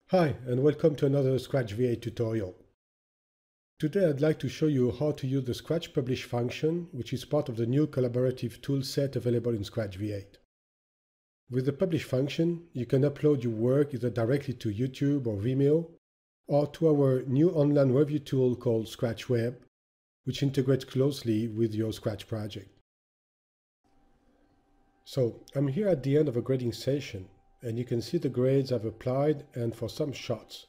Hi, and welcome to another Scratch V8 tutorial. Today I'd like to show you how to use the Scratch Publish function, which is part of the new collaborative toolset available in Scratch V8. With the Publish function, you can upload your work either directly to YouTube or Vimeo, or to our new online review tool called Scratch Web, which integrates closely with your Scratch project. So I'm here at the end of a grading session, and you can see the grades I've applied, and for some shots,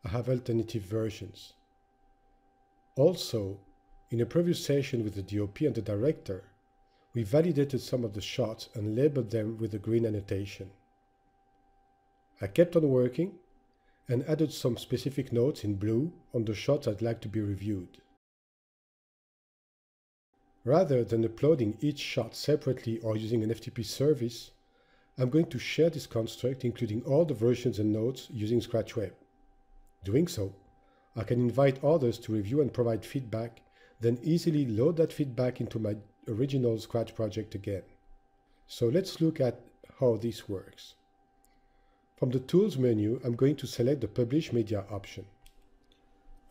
I have alternative versions. Also, in a previous session with the DOP and the director, we validated some of the shots and labeled them with a green annotation. I kept on working and added some specific notes in blue on the shots I'd like to be reviewed. Rather than uploading each shot separately or using an FTP service, I'm going to share this construct including all the versions and notes using Scratch Web. Doing so, I can invite others to review and provide feedback, then easily load that feedback into my original Scratch project again. So let's look at how this works. From the Tools menu, I'm going to select the Publish Media option.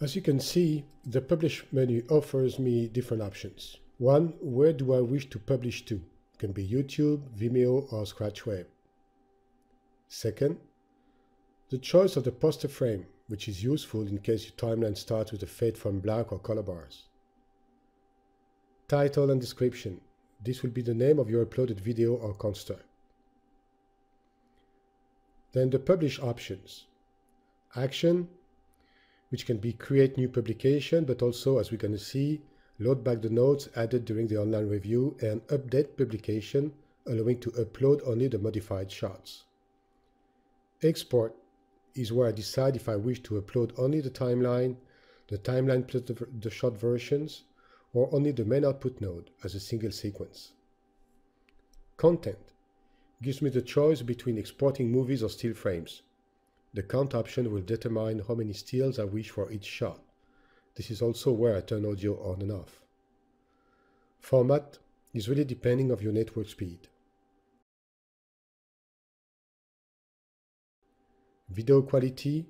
As you can see, the Publish menu offers me different options. One, where do I wish to publish to? It can be YouTube, Vimeo, or Scratch Web. Second, the choice of the poster frame, which is useful in case your timeline starts with a fade from black or color bars. Title and description. This will be the name of your uploaded video or construct. Then the publish options. Action, which can be create new publication, but also, as we're going to see, load back the notes added during the online review, and update publication, allowing to upload only the modified shots. Export is where I decide if I wish to upload only the timeline plus the shot versions, or only the main output node as a single sequence. Content gives me the choice between exporting movies or still frames. The count option will determine how many stills I wish for each shot. This is also where I turn audio on and off. Format is really depending on your network speed. Video quality,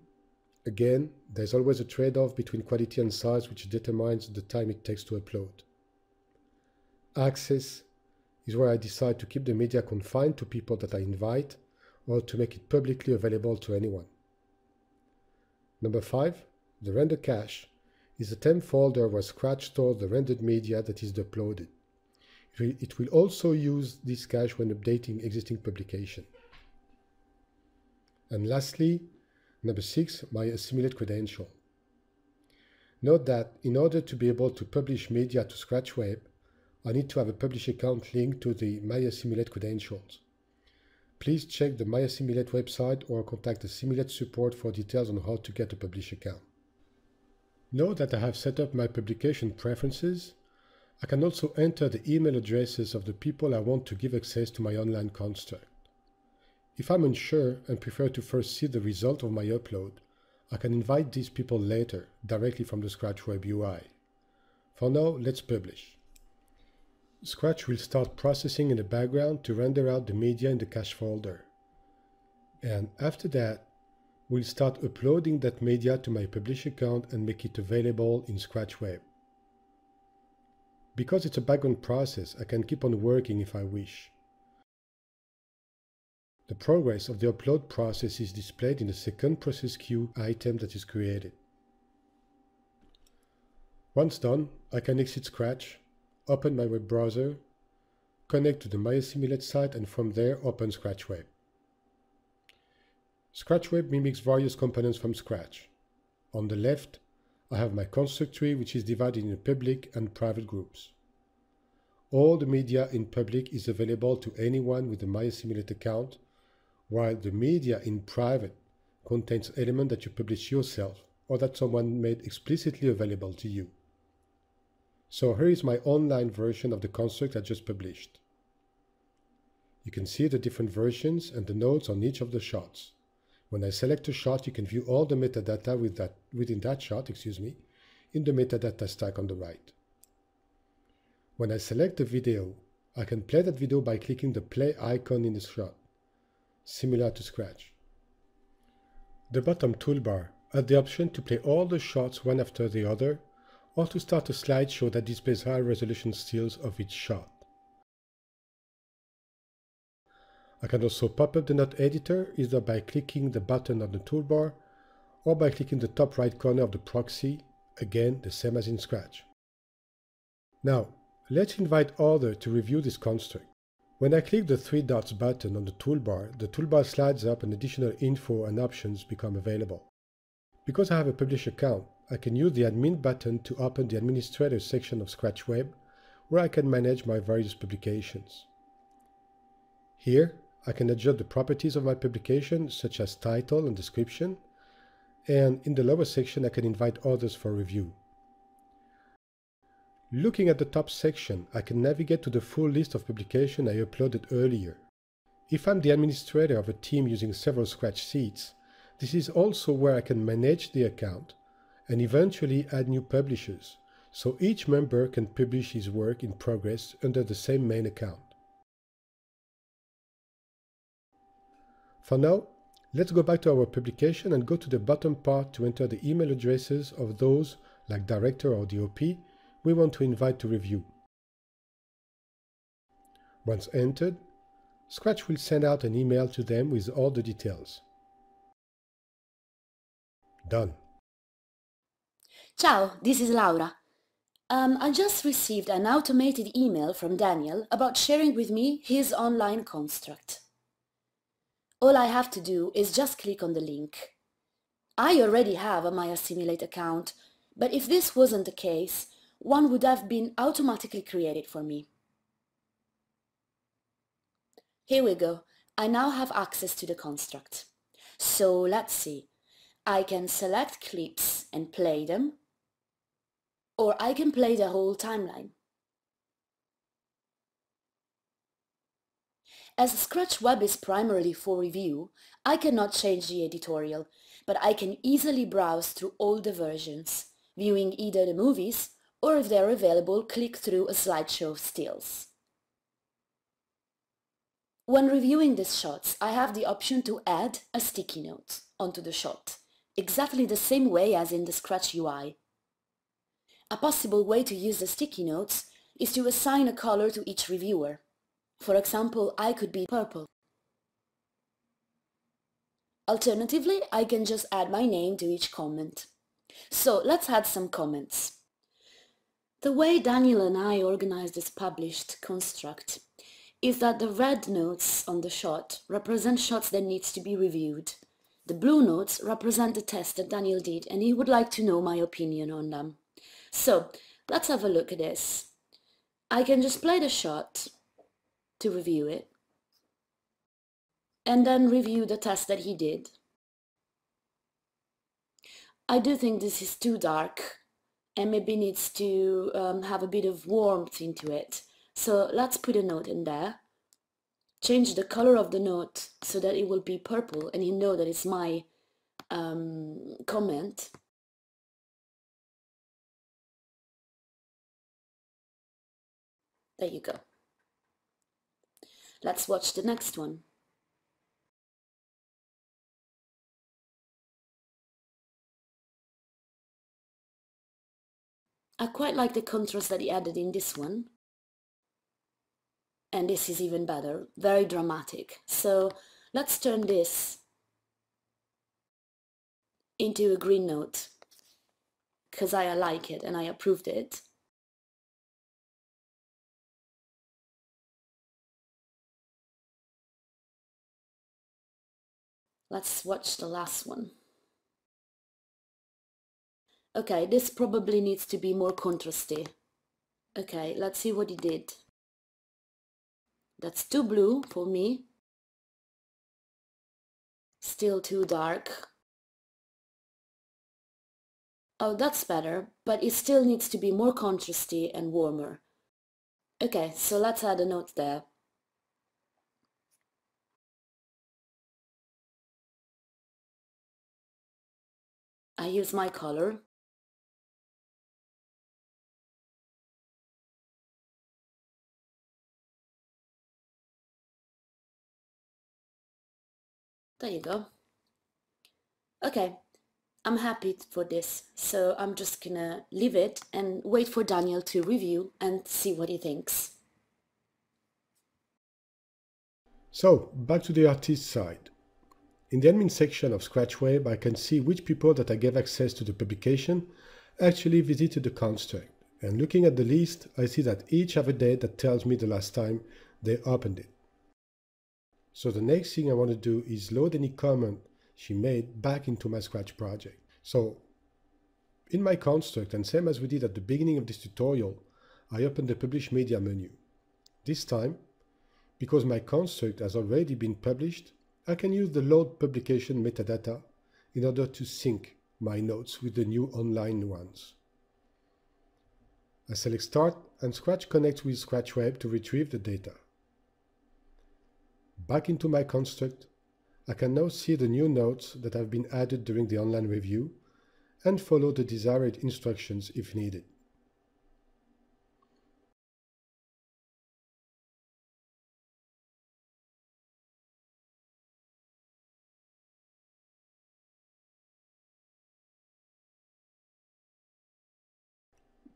again, there's always a trade-off between quality and size, which determines the time it takes to upload. Access is where I decide to keep the media confined to people that I invite, or to make it publicly available to anyone. Number 5, the render cache is a temp folder where Scratch stores the rendered media that is uploaded. It will also use this cache when updating existing publication. And lastly, number 6, MyASSIMILATE credential. Note that in order to be able to publish media to Scratch Web, I need to have a publish account linked to the MyASSIMILATE credentials. Please check the MyASSIMILATE website or contact Assimilate support for details on how to get a publish account. Note that I have set up my publication preferences. I can also enter the email addresses of the people I want to give access to my online construct. If I'm unsure and prefer to first see the result of my upload, I can invite these people later, directly from the Scratch Web UI. For now, let's publish. Scratch will start processing in the background to render out the media in the cache folder. And after that, we'll start uploading that media to my Publish account and make it available in Scratch Web. Because it's a background process, I can keep on working if I wish. The progress of the upload process is displayed in the second process queue item that is created. Once done, I can exit Scratch, open my web browser, connect to the MyASSIMILATE site, and from there open Scratch Web. Scratch Web mimics various components from Scratch. On the left, I have my construct tree, which is divided into public and private groups. All the media in public is available to anyone with a MyASSIMILATE account, while the media in private contains elements that you publish yourself or that someone made explicitly available to you. So here is my online version of the construct I just published. You can see the different versions and the notes on each of the shots. When I select a shot, you can view all the metadata within that shot, in the metadata stack on the right. When I select a video, I can play that video by clicking the play icon in the shot, similar to Scratch. The bottom toolbar has the option to play all the shots one after the other, or to start a slideshow that displays high-resolution stills of each shot. I can also pop up the note editor either by clicking the button on the toolbar or by clicking the top right corner of the proxy, again the same as in Scratch. Now, let's invite others to review this construct. When I click the three dots button on the toolbar slides up and additional info and options become available. Because I have a published account, I can use the admin button to open the administrator section of Scratch Web, where I can manage my various publications. Here, I can adjust the properties of my publication, such as title and description, and in the lower section I can invite others for review. Looking at the top section, I can navigate to the full list of publications I uploaded earlier. If I'm the administrator of a team using several Scratch sheets, this is also where I can manage the account and eventually add new publishers, so each member can publish his work in progress under the same main account. For now, let's go back to our publication and go to the bottom part to enter the email addresses of those, like director or DOP, we want to invite to review. Once entered, Scratch will send out an email to them with all the details. Done. Ciao, this is Laura. I just received an automated email from Daniel about sharing with me his online construct. All I have to do is just click on the link. I already have a MyASSIMILATE account, but if this wasn't the case, one would have been automatically created for me. Here we go. I now have access to the construct. So let's see. I can select clips and play them, or I can play the whole timeline. As Scratch Web is primarily for review, I cannot change the editorial, but I can easily browse through all the versions, viewing either the movies, or if they're available, click through a slideshow of stills. When reviewing these shots, I have the option to add a sticky note onto the shot, exactly the same way as in the Scratch UI. A possible way to use the sticky notes is to assign a color to each reviewer. For example, I could be purple. Alternatively, I can just add my name to each comment. So let's add some comments. The way Daniel and I organize this published construct is that the red notes on the shot represent shots that needs to be reviewed. The blue notes represent the test that Daniel did and he would like to know my opinion on them. So let's have a look at this. I can just play the shot to review it and then review the test that he did. I do think this is too dark and maybe needs to have a bit of warmth into it. So let's put a note in there. Change the color of the note so that it will be purple and you know that it's my comment. There you go. Let's watch the next one. I quite like the contrast that he added in this one. And this is even better, very dramatic. So let's turn this into a green note, because I like it and I approved it. Let's watch the last one. Okay, this probably needs to be more contrasty. Okay, let's see what he did. That's too blue for me. Still too dark. Oh, that's better, but it still needs to be more contrasty and warmer. Okay, so let's add a note there. I use my color. There you go. Okay, I'm happy for this, so I'm just gonna leave it and wait for Daniel to review and see what he thinks. So, back to the artist side. In the admin section of Scratchweb, I can see which people that I gave access to the publication actually visited the construct. And looking at the list, I see that each have a date that tells me the last time they opened it. So the next thing I want to do is load any comment she made back into my Scratch project. So in my construct, and same as we did at the beginning of this tutorial, I open the Publish Media menu. This time, because my construct has already been published, I can use the load publication metadata in order to sync my notes with the new online ones. I select Start and Scratch connects with Scratchweb to retrieve the data. Back into my construct, I can now see the new notes that have been added during the online review and follow the desired instructions if needed.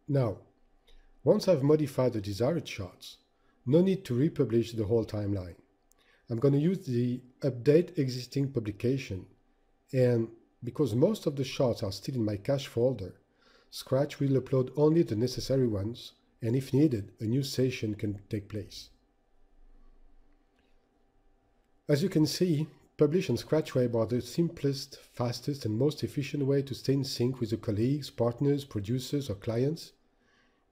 Now, once I've modified the desired charts, no need to republish the whole timeline. I'm going to use the Update Existing Publication, and because most of the charts are still in my cache folder, Scratch will upload only the necessary ones, and if needed, a new session can take place. As you can see, Publish and Scratchweb are the simplest, fastest, and most efficient way to stay in sync with your colleagues, partners, producers, or clients,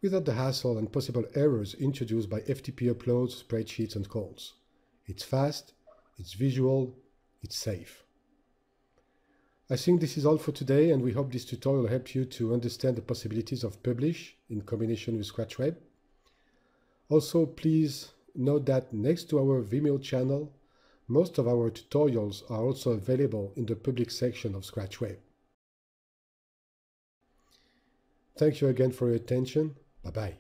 without the hassle and possible errors introduced by FTP uploads, spreadsheets, and calls. It's fast, it's visual, it's safe. I think this is all for today, and we hope this tutorial helped you to understand the possibilities of Publish in combination with Scratchweb. Also, please note that next to our Vimeo channel, most of our tutorials are also available in the public section of Scratchweb. Thank you again for your attention. Bye-bye.